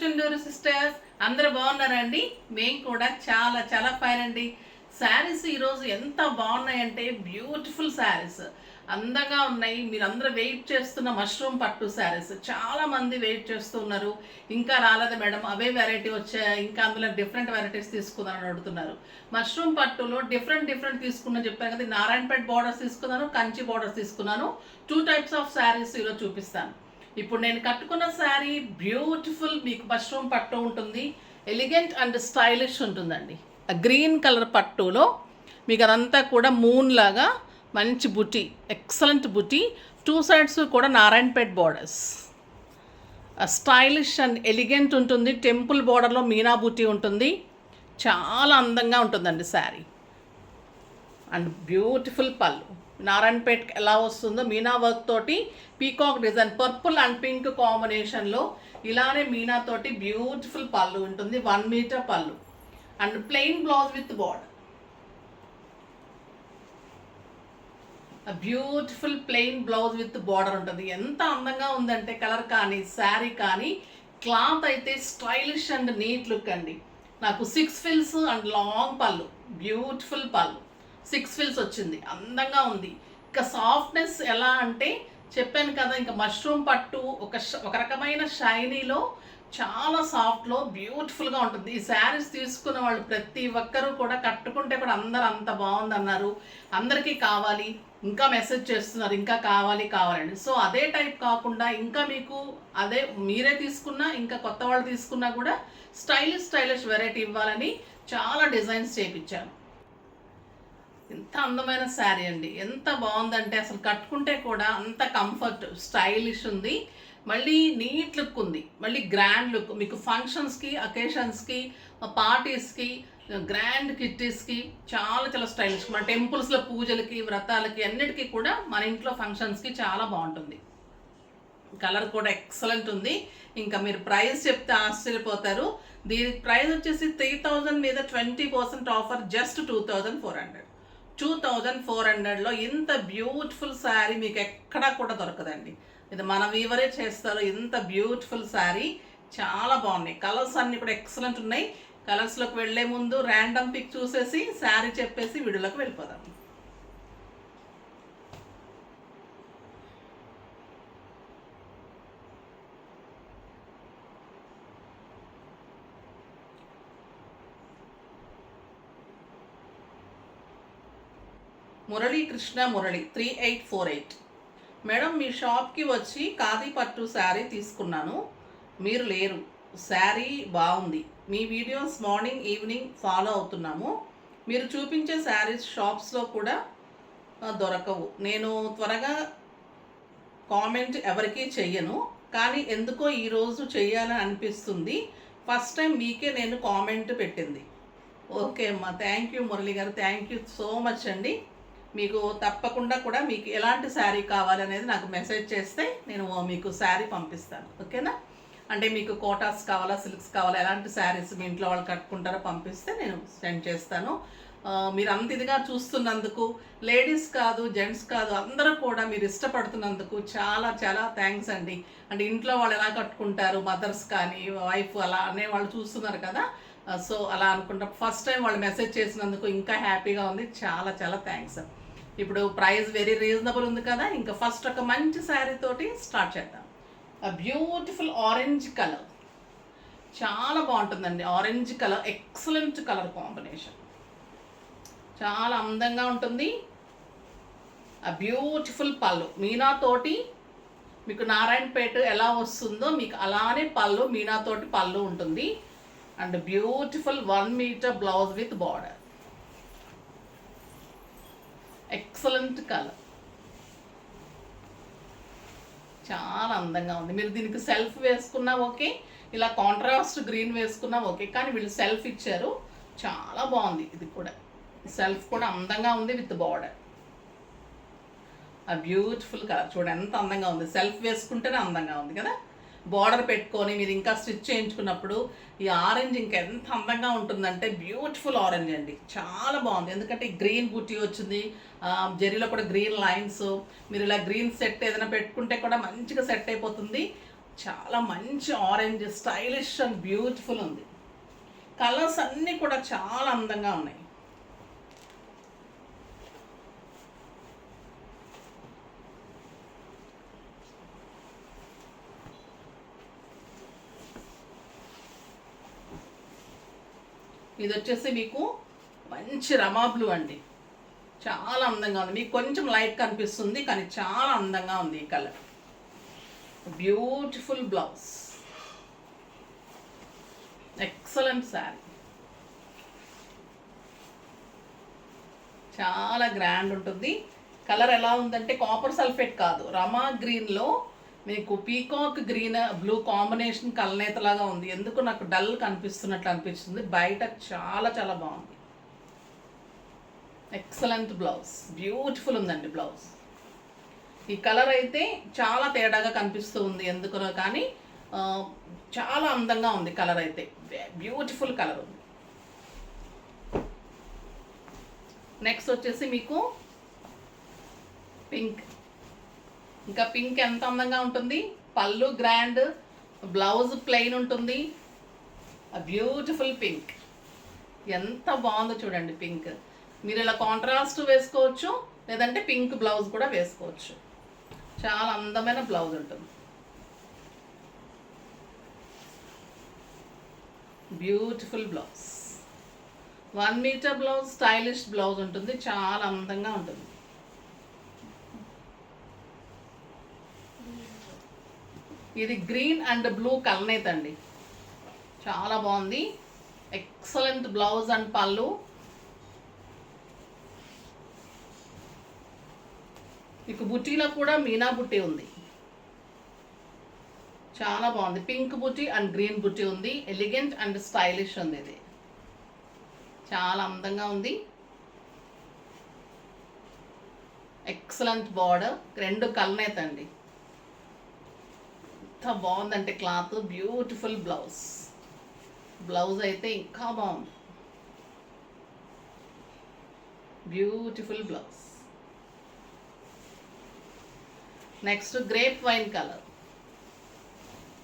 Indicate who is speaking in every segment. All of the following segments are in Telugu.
Speaker 1: చుండూరు సిస్టర్స్ అందరూ బాగున్నారండి. మేము కూడా చాలా చాలా ఫైన్ అండి. శారీస్ ఈరోజు ఎంత బాగున్నాయంటే బ్యూటిఫుల్ శారీస్ అందంగా ఉన్నాయి. మీరందరూ వెయిట్ చేస్తున్న మష్రూమ్ పట్టు శారీస్ చాలా మంది వెయిట్ చేస్తున్నారు. ఇంకా రాలేదు మేడం, అవే వెరైటీ వచ్చాయి, ఇంకా అందులో డిఫరెంట్ వెరైటీస్ తీసుకుందామని అడుగుతున్నారు. మష్రూమ్ పట్టులో డిఫరెంట్ తీసుకున్నా చెప్పాను కదా. నారాయణపేట బార్డర్స్ తీసుకున్నాను, కంచి బార్డర్స్ తీసుకున్నాను. 2 టైప్స్ ఆఫ్ శారీస్ ఈరోజు చూపిస్తాను. ఇప్పుడు నేను కట్టుకున్న శారీ బ్యూటిఫుల్ మీకు మష్రూమ్ పట్టు ఉంటుంది. ఎలిగెంట్ అండ్ స్టైలిష్ ఉంటుందండి. గ్రీన్ కలర్ పట్టులో మీకు అదంతా కూడా మూన్ లాగా మంచి బుటీ, ఎక్సలెంట్ బుటీ. 2 సైడ్స్ కూడా Narayanpet borders. Stylish and elegant ఉంటుంది. టెంపుల్ బార్డర్లో మీనా బుటీ ఉంటుంది. చాలా అందంగా ఉంటుందండి శారీ. అండ్ బ్యూటిఫుల్ పళ్ళు నారాయణపేట్ ఎలా వస్తుందో మీనా వర్క్ తోటి peacock design purple and pink కాంబినేషన్లో ఇలానే మీనా తోటి బ్యూటిఫుల్ పళ్ళు ఉంటుంది. 1 మీటర్ పళ్ళు and plain blouse with border. Beautiful plain blouse with border ఉంటుంది. ఎంత అందంగా ఉందంటే కలర్ కానీ శారీ కానీ క్లాత్ అయితే స్టైలిష్ అండ్ నీట్ లుక్ అండి. నాకు 6 ఫిల్స్ అండ్ లాంగ్ పళ్ళు, బ్యూటిఫుల్ పళ్ళు 6 ఫిల్స్ వచ్చింది, అందంగా ఉంది. ఇంకా సాఫ్ట్నెస్ ఎలా అంటే చెప్పాను కదా, ఇంకా మష్రూమ్ పట్టు ఒక రకమైన షైనీలో చాలా సాఫ్ట్లో బ్యూటిఫుల్గా ఉంటుంది. ఈ శారీస్ తీసుకున్న వాళ్ళు ప్రతి ఒక్కరూ కూడా కట్టుకుంటే కూడా అందరూ అంత బాగుందన్నారు. అందరికీ కావాలి, ఇంకా మెసేజ్ చేస్తున్నారు ఇంకా కావాలండి. సో అదే టైప్ కాకుండా ఇంకా మీకు అదే మీరే తీసుకున్నా ఇంకా కొత్త వాళ్ళు తీసుకున్నా కూడా స్టైలిష్ వెరైటీ ఇవ్వాలని చాలా డిజైన్స్ చేయించాను. ఎంత అందమైన శారీ అండి, ఎంత బాగుందంటే అసలు కట్టుకుంటే కూడా అంత కంఫర్ట్, స్టైలిష్ ఉంది. మళ్ళీ నీట్ లుక్ ఉంది, మళ్ళీ గ్రాండ్ లుక్. మీకు ఫంక్షన్స్కి, అకేషన్స్కి, పార్టీస్కి, గ్రాండ్ కిట్టీస్కి చాలా స్టైలిష్. మన టెంపుల్స్లో పూజలకి, వ్రతాలకి అన్నిటికీ కూడా మన ఇంట్లో ఫంక్షన్స్కి చాలా బాగుంటుంది. కలర్ కూడా ఎక్సలెంట్ ఉంది. ఇంకా మీరు ప్రైస్ చెప్తే ఆశ్చర్యపోతారు. దీని ప్రైస్ వచ్చేసి 3000 మీద 20% ఆఫర్, జస్ట్ 2400. 2400లో ఇంత బ్యూటిఫుల్ శారీ మీకు ఎక్కడా కూడా దొరకదండి. ఇది మన వీవరే చేస్తారు. ఇంత బ్యూటిఫుల్ శారీ చాలా బాగున్నాయి. కలర్స్ అన్నీ కూడా ఎక్సలెంట్ ఉన్నాయి. కలర్స్లోకి వెళ్ళే ముందు ర్యాండమ్ పిక్ చూసేసి శారీ చెప్పేసి వీడియోలోకి వెళ్ళిపోదాం. మురళీకృష్ణ 3848. మేడం, మీ షాప్కి వచ్చి ఖాదీ పట్టు శారీ తీసుకున్నాను, మీరు లేరు. శారీ బాగుంది. మీ వీడియోస్ మార్నింగ్ ఈవినింగ్ ఫాలో అవుతున్నాము. మీరు చూపించే శారీస్ షాప్స్లో కూడా దొరకవు. నేను త్వరగా కామెంట్ ఎవరికీ చెయ్యను, కానీ ఎందుకో ఈరోజు చెయ్యాలని అనిపిస్తుంది. ఫస్ట్ టైం మీకే నేను కామెంట్ పెట్టింది. ఓకే అమ్మా, థ్యాంక్ యూ మురళి గారు, థ్యాంక్ యూ సో మచ్ అండి. మీకు తప్పకుండా కూడా మీకు ఎలాంటి శారీ కావాలనేది నాకు మెసేజ్ చేస్తే నేను మీకు శారీ పంపిస్తాను. ఓకేనా? అంటే మీకు కోటాస్ కావాలా, సిల్క్స్ కావాలా, ఎలాంటి శారీస్ మీ ఇంట్లో వాళ్ళు కట్టుకుంటారో పంపిస్తే నేను సెండ్ చేస్తాను. మీరు అంత ఇదిగా చూస్తున్నందుకు, లేడీస్ కాదు జెంట్స్ కాదు అందరూ కూడా మీరు ఇష్టపడుతున్నందుకు చాలా థ్యాంక్స్ అండి. అంటే ఇంట్లో వాళ్ళు ఎలా కట్టుకుంటారు, మదర్స్ కానీ వైఫ్ అలా అనే వాళ్ళు చూస్తున్నారు కదా. సో అలా అనుకుంటా ఫస్ట్ టైం వాళ్ళు మెసేజ్ చేసినందుకు ఇంకా హ్యాపీగా ఉంది. చాలా థ్యాంక్స్. ఇప్పుడు ప్రైస్ వెరీ రీజనబుల్ ఉంది కదా. ఇంకా ఫస్ట్ ఒక మంచి శారీ తోటి స్టార్ట్ చేద్దాం. బ్యూటిఫుల్ ఆరెంజ్ కలర్ చాలా బాగుంటుందండి. Orange colour excellent colour combination, చాలా అందంగా ఉంటుంది. బ్యూటిఫుల్ పళ్ళు మీనాతోటి మీకు నారాయణపేట ఎలా వస్తుందో మీకు అలానే పళ్ళు మీనాతోటి పళ్ళు ఉంటుంది. And beautiful 1 metre blouse with border. Excellent colour, చాలా అందంగా ఉంది. మీరు దీనికి సెల్ఫ్ వేసుకున్నా ఓకే, ఇలా కాంట్రాస్ట్ గ్రీన్ వేసుకున్నా ఓకే, కానీ వీళ్ళు సెల్ఫ్ ఇచ్చారు. చాలా బాగుంది. ఇది కూడా సెల్ఫ్ కూడా అందంగా ఉంది విత్ బార్డర్. బ్యూటిఫుల్ కలర్ చూడండి ఎంత అందంగా ఉంది. సెల్ఫ్ వేసుకుంటేనే అందంగా ఉంది కదా. బార్డర్ పెట్టుకొని మీరు ఇంకా స్టిచ్ చేయించుకున్నప్పుడు ఈ ఆరెంజ్ ఇంకా ఎంత అందంగా ఉంటుందంటే బ్యూటిఫుల్ ఆరెంజ్ అండి, చాలా బాగుంది. ఎందుకంటే గ్రీన్ బూటీ వచ్చింది, జరీలో కూడా గ్రీన్ లైన్స్. మీరు ఇలా గ్రీన్ సెట్ ఏదైనా పెట్టుకుంటే కూడా మంచిగా సెట్ అయిపోతుంది. చాలా మంచి ఆరెంజ్, స్టైలిష్ అండ్ బ్యూటిఫుల్ ఉంది. కలర్స్ అన్నీ కూడా చాలా అందంగా ఉన్నాయి. ఇది వచ్చేసి మీకు మంచి రమా బ్లూ అండి, చాలా అందంగా ఉంది. మీకు కొంచెం లైట్ కనిపిస్తుంది కానీ చాలా అందంగా ఉంది ఈ colour. Beautiful blouse, excellent sari, చాలా గ్రాండ్ ఉంటుంది. కలర్ ఎలా ఉందంటే కాపర్ సల్ఫేట్ కాదు, రమా గ్రీన్లో మీకు పీకాక్ గ్రీన్ బ్లూ కాంబినేషన్ కలనేతలాగా ఉంది. ఎందుకు నాకు డల్ కనిపిస్తున్నట్లు అనిపిస్తుంది, బయట చాలా చాలా బాగుంది. ఎక్సలెంట్ బ్లౌజ్, బ్యూటిఫుల్ ఉందండి బ్లౌజ్. ఈ కలర్ అయితే చాలా తేడాగా కనిపిస్తూ ఉంది ఎందుకునో కానీ చాలా అందంగా ఉంది కలర్ అయితే, బ్యూటిఫుల్ కలర్ ఉంది. నెక్స్ట్ వచ్చేసి మీకు పింక్. ఇంకా పింక్ ఎంత అందంగా ఉంటుంది, పళ్ళు గ్రాండ్, బ్లౌజ్ ప్లెయిన్ ఉంటుంది. బ్యూటిఫుల్ పింక్, ఎంత బాగుందో చూడండి పింక్. మీరు ఇలా కాంట్రాస్ట్ వేసుకోవచ్చు, లేదంటే పింక్ బ్లౌజ్ కూడా వేసుకోవచ్చు. చాలా అందమైన బ్లౌజ్ ఉంటుంది, beautiful blouse. 1 metre blouse, stylish blouse ఉంటుంది, చాలా అందంగా ఉంటుంది. ఇది గ్రీన్ అండ్ బ్లూ కలనేత్ అండి, చాలా బాగుంది. ఎక్సలెంట్ బ్లౌజ్ అండ్ పళ్ళు. మీకు బుట్టీలో కూడా మీనా బుట్టి ఉంది, చాలా బాగుంది. పింక్ బుట్టి అండ్ గ్రీన్ బుట్టి ఉంది, ఎలిగెంట్ అండ్ స్టైలిష్ ఉంది. ఇది చాలా అందంగా ఉంది. ఎక్సలెంట్ బార్డర్, 2 కలనేత్ అండి, ఎంత బాగుందంటే క్లాత్. బ్యూటిఫుల్ బ్లౌజ్, బ్లౌజ్ అయితే ఇంకా బాగుంది, beautiful blouse. Next grape wine colour,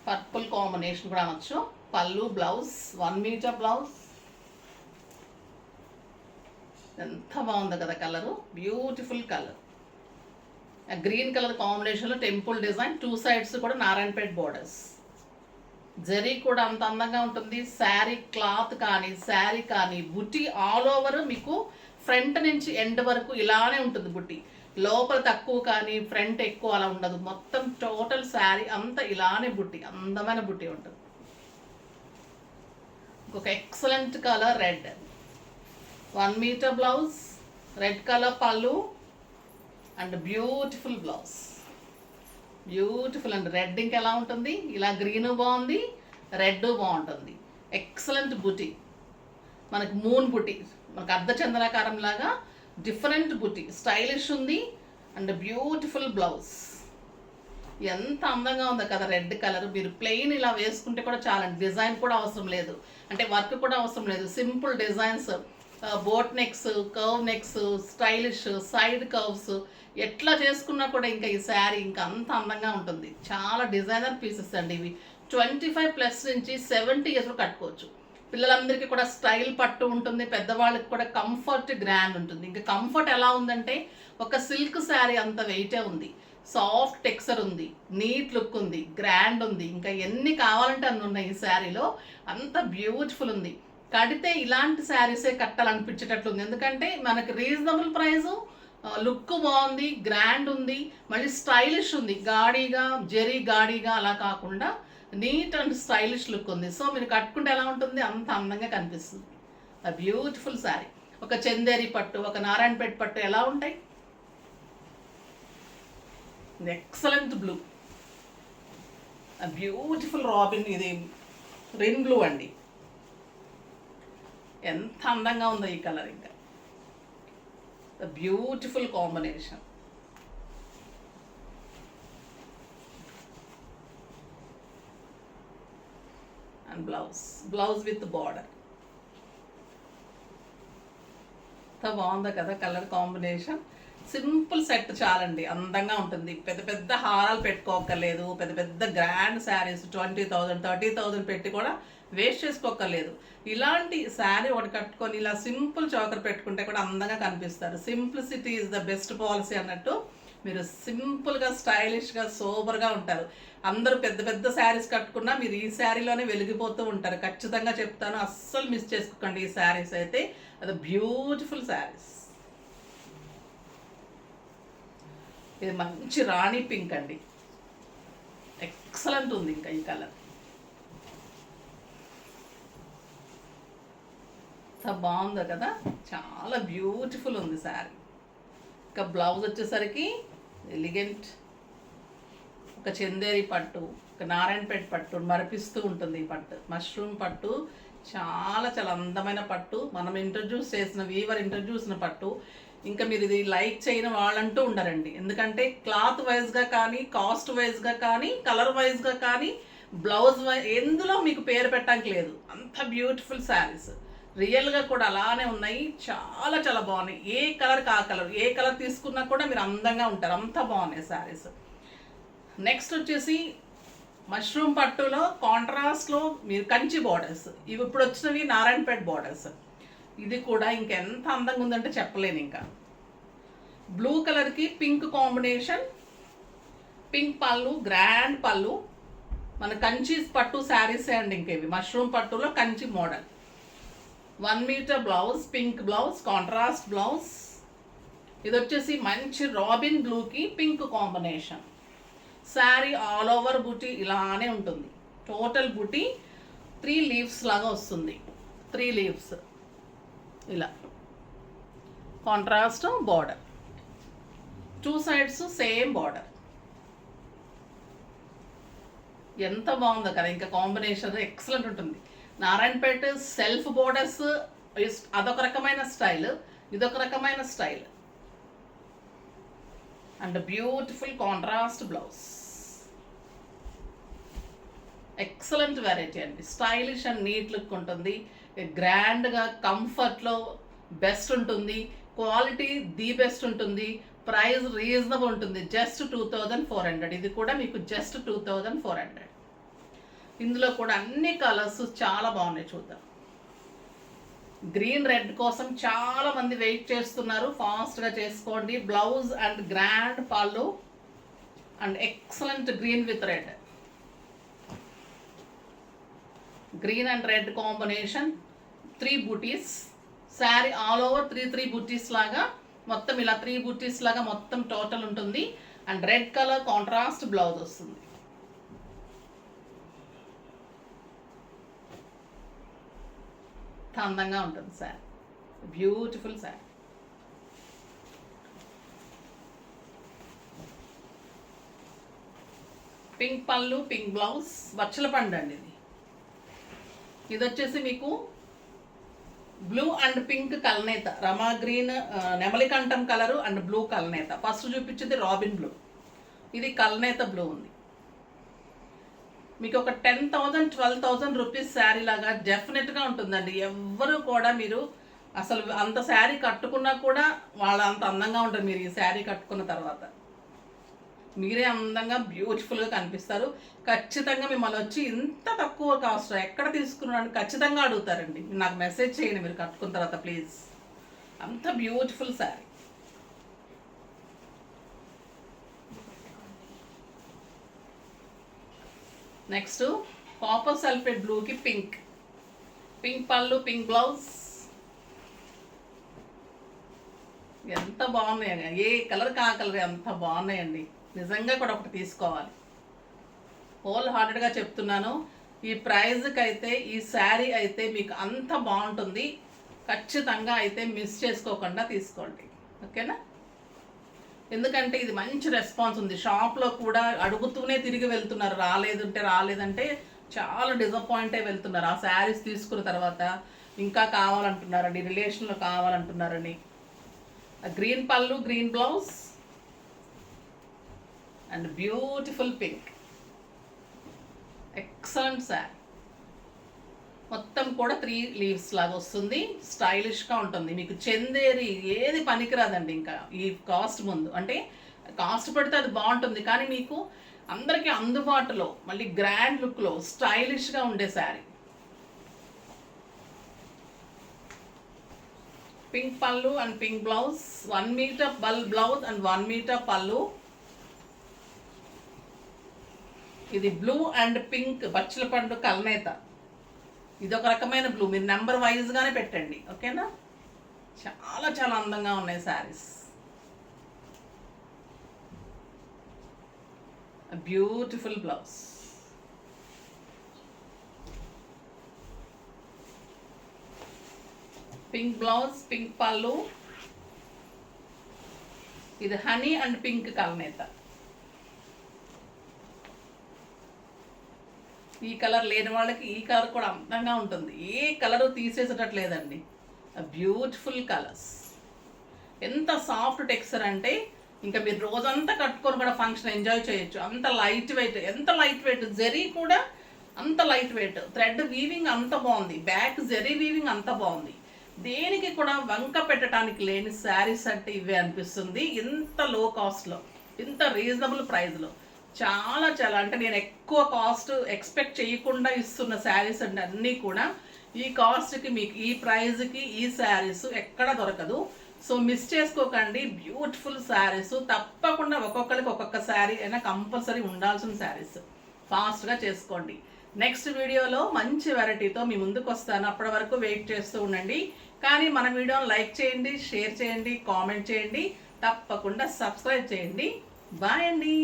Speaker 1: purple combination కూడా అనొచ్చు. పళ్ళు, బ్లౌజ్ 1 మీటర్ బ్లౌజ్. ఎంత బాగుంది కదా colour, beautiful colour. Green colour కాంబినేషన్లో టెంపుల్ డిజైన్, 2 సైడ్స్ కూడా నారాయణపేట్ బోర్డర్స్. జరీ కూడా అంత అందంగా ఉంటుంది. శారీ క్లాత్ కానీ, శారీ కానీ, బుట్టి ఆల్ ఓవర్ మీకు ఫ్రంట్ నుంచి ఎండ్ వరకు ఇలానే ఉంటుంది బుట్టి. లోపల తక్కువ కానీ ఫ్రంట్ ఎక్కువ అలా ఉండదు, మొత్తం టోటల్ శారీ అంతా ఇలానే బుట్టి, అందమైన బుట్టి ఉంటుంది. ఇంకొక excellent colour red, 1 metre blouse, red colour పళ్ళు and beautiful blouse. Beautiful and red ఇంకా ఎలా ఉంటుంది, ఇలా గ్రీన్ బాగుంది, రెడ్ బాగుంటుంది. ఎక్సలెంట్ బుట్టి, మనకి మూన్ బుట్టి, మనకు అర్ధచంద్రాకారం లాగా డిఫరెంట్ బుట్టి, స్టైలిష్ ఉంది అండ్ బ్యూటిఫుల్ బ్లౌజ్. ఎంత అందంగా ఉందో కదా రెడ్ కలర్. మీరు ప్లెయిన్ ఇలా వేసుకుంటే కూడా చాలండి, డిజైన్ కూడా అవసరం లేదు, అంటే వర్క్ కూడా అవసరం లేదు. Simple designs, boat necks, curve necks, stylish side curves ఎట్లా చేసుకున్నా కూడా ఇంకా ఈ శారీ ఇంకా అంత అందంగా ఉంటుంది. చాలా డిజైనర్ పీసెస్ అండి ఇవి. 25+ నుంచి 70 ఇయర్స్ కట్టుకోవచ్చు. పిల్లలందరికీ కూడా స్టైల్ పట్టు ఉంటుంది, పెద్దవాళ్ళకి కూడా కంఫర్ట్ గ్రాండ్ ఉంటుంది. ఇంకా కంఫర్ట్ ఎలా ఉందంటే ఒక సిల్క్ శారీ అంత వెయిటే ఉంది, సాఫ్ట్ టెక్స్చర్ ఉంది, నీట్ లుక్ ఉంది, గ్రాండ్ ఉంది. ఇంకా ఎన్ని కావాలంటే అన్ని ఉన్నాయి ఈ శారీలో, అంత బ్యూటిఫుల్ ఉంది. కడితే ఇలాంటి శారీసే కట్టాలనిపించేటట్లుంది, ఎందుకంటే మనకి రీజనబుల్ ప్రైజు, లుక్ బాగుంది, గ్రాండ్ ఉంది, మళ్ళీ స్టైలిష్ ఉంది. గాడీగా జెరీ గాడీగా అలా కాకుండా నీట్ అండ్ స్టైలిష్ లుక్ ఉంది. సో మీరు కట్టుకుంటే ఎలా ఉంటుంది, అంత అందంగా కనిపిస్తుంది. బ్యూటిఫుల్ శారీ. ఒక చందేరి పట్టు, ఒక నారాయణపేట పట్టు ఎలా ఉంటాయి. ఎక్సలెంట్ బ్లూ, బ్యూటిఫుల్ రాబిన్, ఇది రిన్ బ్లూ అండి, ఎంత అందంగా ఉందో ఈ కలర్. ఇంకా beautiful combination. And blouse with border. ఎంత బాగుందో కదా కలర్ కాంబినేషన్. సింపుల్ సెట్ చాలండి, అందంగా ఉంటుంది. పెద్ద పెద్ద హారాలు పెట్టుకోకర్లేదు, పెద్ద పెద్ద గ్రాండ్ శారీస్ 20,000 30,000 పెట్టి కూడా వేస్ట్ చేసుకోకర్లేదు. ఇలాంటి శారీ ఒకటి కట్టుకొని ఇలా సింపుల్ చోకర్ పెట్టుకుంటే కూడా అందంగా కనిపిస్తారు. Simplicity is the best policy అన్నట్టు మీరు సింపుల్గా స్టైలిష్గా సూపర్గా ఉంటారు. అందరూ పెద్ద పెద్ద శారీస్ కట్టుకున్నా మీరు ఈ శారీలోనే వెలిగిపోతూ ఉంటారు. ఖచ్చితంగా చెప్తాను, అస్సలు మిస్ చేసుకోకండి. ఈ శారీస్ అయితే అది బ్యూటిఫుల్ శారీస్. ఇది మంచి రాణి పింక్ అండి, ఎక్సలెంట్ ఉంది. ఇంకా ఈ కలర్ బాగుంది కదా, చాలా బ్యూటిఫుల్ ఉంది శారీ. ఇంకా బ్లౌజ్ వచ్చేసరికి ఎలిగెంట్, ఒక చందేరి పట్టు, ఒక నారాయణపేట పట్టు మరిపిస్తూ ఉంటుంది. ఈ పట్టు మష్రూమ్ పట్టు, చాలా చాలా అందమైన పట్టు. మనం ఇంట్రడ్యూస్ చేసిన వీవర్ ఇంట్రడ్యూస్ చేసిన పట్టు. ఇంకా మీరు ఇది లైక్ చేయని వాళ్ళంటూ ఉండరండి, ఎందుకంటే క్లాత్ వైజ్గా కానీ, కాస్ట్ వైజ్గా కానీ, కలర్ వైజ్గా కానీ, బ్లౌజ్ వైజ్ ఎందులో మీకు పేరు పెట్టడానికి లేదు. అంత బ్యూటిఫుల్ శారీస్ రియల్గా కూడా అలానే ఉన్నాయి. చాలా చాలా బాగున్నాయి. ఏ కలర్ ఆ కలర్, ఏ కలర్ తీసుకున్నా కూడా మీరు అందంగా ఉంటారు. అంత బాగున్నాయి శారీస్. నెక్స్ట్ వచ్చేసి మష్రూమ్ పట్టులో కాంట్రాస్ట్లో మీరు కంచి బార్డర్స్, ఇవి ఇప్పుడు వచ్చినవి నారాయణపేట బార్డర్స్. ఇది కూడా ఇంకెంత అందంగా ఉందంటే చెప్పలేను. ఇంకా బ్లూ కలర్కి పింక్ కాంబినేషన్, పింక్ పళ్ళు, గ్రాండ్ పళ్ళు, మన కంచి పట్టు శారీసే అండి. ఇంకేవి మష్రూమ్ పట్టులో Kanchi model. 1 metre blouse, pink blouse, contrast blouse. ఇది వచ్చేసి మంచి రాబిన్ బ్లూకి pink combination. Sari all over బుటీ ఇలానే ఉంటుంది. టోటల్ బుటీ 3 లీవ్స్ లాగా వస్తుంది. 3 లీవ్స్ ఇలా contrast border, 2 sides same border. ఎంత బాగుందో కదా, ఇంకా కాంబినేషన్ ఎక్సలెంట్ ఉంటుంది. నారాయణపేట సెల్ఫ్ బోర్డర్స్ అదొక రకమైన స్టైల్, ఇదొక రకమైన style. And beautiful contrast blouse. Excellent variety అండి, స్టైలిష్ అండ్ నీట్ లుక్ ఉంటుంది. గ్రాండ్గా కంఫర్ట్లో బెస్ట్ ఉంటుంది, క్వాలిటీ ది బెస్ట్ ఉంటుంది, ప్రైస్ రీజనబుల్ ఉంటుంది. జస్ట్ 2,400. ఇది కూడా మీకు జస్ట్ 2,400. ఇందులో కూడా అన్ని కలర్స్ చాలా బాగున్నాయి. చూద్దాం. గ్రీన్ రెడ్ కోసం చాలా మంది వెయిట్ చేస్తున్నారు, ఫాస్ట్గా చేసుకోండి. బ్లౌజ్ అండ్ గ్రాండ్ పళ్ళు and excellent green with red, green and red combination. 3 బూటీస్ శారీ ఆల్ ఓవర్ 3 బూటీస్ లాగా మొత్తం ఇలా 3 బూటీస్ లాగా మొత్తం టోటల్ ఉంటుంది. And red colour contrast blouse వస్తుంది. అందంగా ఉంటుంది శారీ, బ్యూటిఫుల్ శారీ. పింక్ పళ్ళు, పింక్ బ్లౌజ్, బచ్చల పండు అండి ఇది. ఇది వచ్చేసి మీకు బ్లూ అండ్ పింక్ కలనేత, రమా గ్రీన్, నెమలికంఠం కలరు అండ్ బ్లూ కలనేత. ఫస్ట్ చూపించింది రాబిన్ బ్లూ, ఇది కలనేత బ్లూ ఉంది. మీకు ఒక 10,000 12,000 రూపీస్ శారీ లాగా డెఫినెట్గా ఉంటుందండి. ఎవ్వరు కూడా మీరు అసలు అంత శారీ కట్టుకున్నా కూడా వాళ్ళ అంత అందంగా ఉంటుంది. మీరు ఈ శారీ కట్టుకున్న తర్వాత మీరే అందంగా బ్యూటిఫుల్గా కనిపిస్తారు. ఖచ్చితంగా మిమ్మల్ని వచ్చి ఇంత తక్కువ కాస్ట్ ఎక్కడ తీసుకున్నాను ఖచ్చితంగా అడుగుతారండి. నాకు మెసేజ్ చేయండి మీరు కట్టుకున్న తర్వాత ప్లీజ్. అంత beautiful sari. Next copper sulphate బ్లూకి పింక్, పింక్ పళ్ళు, పింక్ బ్లౌజ్. ఎంత బాగున్నాయి, ఏ కలర్ కా కలర్ ఎంత బాగున్నాయండి. నిజంగా కూడా ఒకటి తీసుకోవాలి. హోల్ హార్టెడ్గా చెప్తున్నాను. ఈ ప్రైజ్కి అయితే ఈ శారీ అయితే మీకు అంత బాగుంటుంది. ఖచ్చితంగా అయితే మిస్ చేసుకోకుండా తీసుకోండి, ఓకేనా? ఎందుకంటే ఇది మంచి రెస్పాన్స్ ఉంది. షాప్లో కూడా అడుగుతూనే తిరిగి వెళ్తున్నారు, రాలేదంటే చాలా డిసప్పాయింట్ అయి వెళ్తున్నారు. ఆ శారీస్ తీసుకున్న తర్వాత ఇంకా కావాలంటున్నారండి, రిలేషన్లో కావాలంటున్నారని. గ్రీన్ పళ్ళు, green blouse and beautiful pink, excellent sari. మొత్తం కూడా 3 లీవ్స్ లాగా వస్తుంది. స్టైలిష్గా ఉంటుంది. మీకు చందేరి ఏది పనికిరాదండి ఇంకా ఈ కాస్ట్ ముందు. అంటే కాస్ట్ పెడితే అది బాగుంటుంది, కానీ మీకు అందరికీ అందుబాటులో మళ్ళీ గ్రాండ్ లుక్లో స్టైలిష్గా ఉండే శారీ. పింక్ పళ్ళు and pink blouse, 1 metre blouse and 1 metre పళ్ళు. ఇది బ్లూ అండ్ పింక్ బచ్చల పండు కల్నేత. ఇది ఒక రకమైన బ్లూ. మీరు నెంబర్ వైజ్గానే పెట్టండి, ఓకేనా? చాలా చాలా అందంగా ఉన్నాయి saris. Beautiful blouse. Pink blouse, pink పళ్ళు. ఇది హనీ అండ్ పింక్ కల్నేత. ఈ కలర్ లేని వాళ్ళకి ఈ కలర్ కూడా అందంగా ఉంటుంది. ఏ కలరు తీసేసేటట్లేదండి. Beautiful colours. ఎంత సాఫ్ట్ టెక్స్చర్ అంటే ఇంకా మీరు రోజంతా కట్టుకొని కూడా ఫంక్షన్ ఎంజాయ్ చేయొచ్చు. అంత లైట్ వెయిట్. ఎంత లైట్ వెయిట్, జరీ కూడా అంత లైట్ వెయిట్. థ్రెడ్ వీవింగ్ అంత బాగుంది. బ్యాక్ జరీ వీవింగ్ అంత బాగుంది. దేనికి కూడా వంక పెట్టడానికి లేని శారీస్ అంటే ఇవే అనిపిస్తుంది. ఇంత లో కాస్ట్లో, ఇంత రీజనబుల్ ప్రైస్లో చాలా చాలా అంటే నేను ఎక్కువ కాస్ట్ ఎక్స్పెక్ట్ చేయకుండా ఇస్తున్న శారీస్ అంటే అన్నీ కూడా ఈ కాస్ట్కి, మీకు ఈ ప్రైజ్కి ఈ శారీస్ ఎక్కడ దొరకదు. సో మిస్ చేసుకోకండి. బ్యూటిఫుల్ శారీస్. తప్పకుండా ఒక్కొక్కరికి ఒక్కొక్క శారీ అయినా కంపల్సరీ ఉండాల్సిన శారీస్. ఫాస్ట్గా చేసుకోండి. నెక్స్ట్ వీడియోలో మంచి వెరైటీతో మీ ముందుకు వస్తాను. అప్పటి వరకు వెయిట్ చేస్తూ ఉండండి. కానీ మన వీడియోని లైక్ చేయండి, షేర్ చేయండి, కామెంట్ చేయండి, తప్పకుండా సబ్స్క్రైబ్ చేయండి. బాయ్ అండి.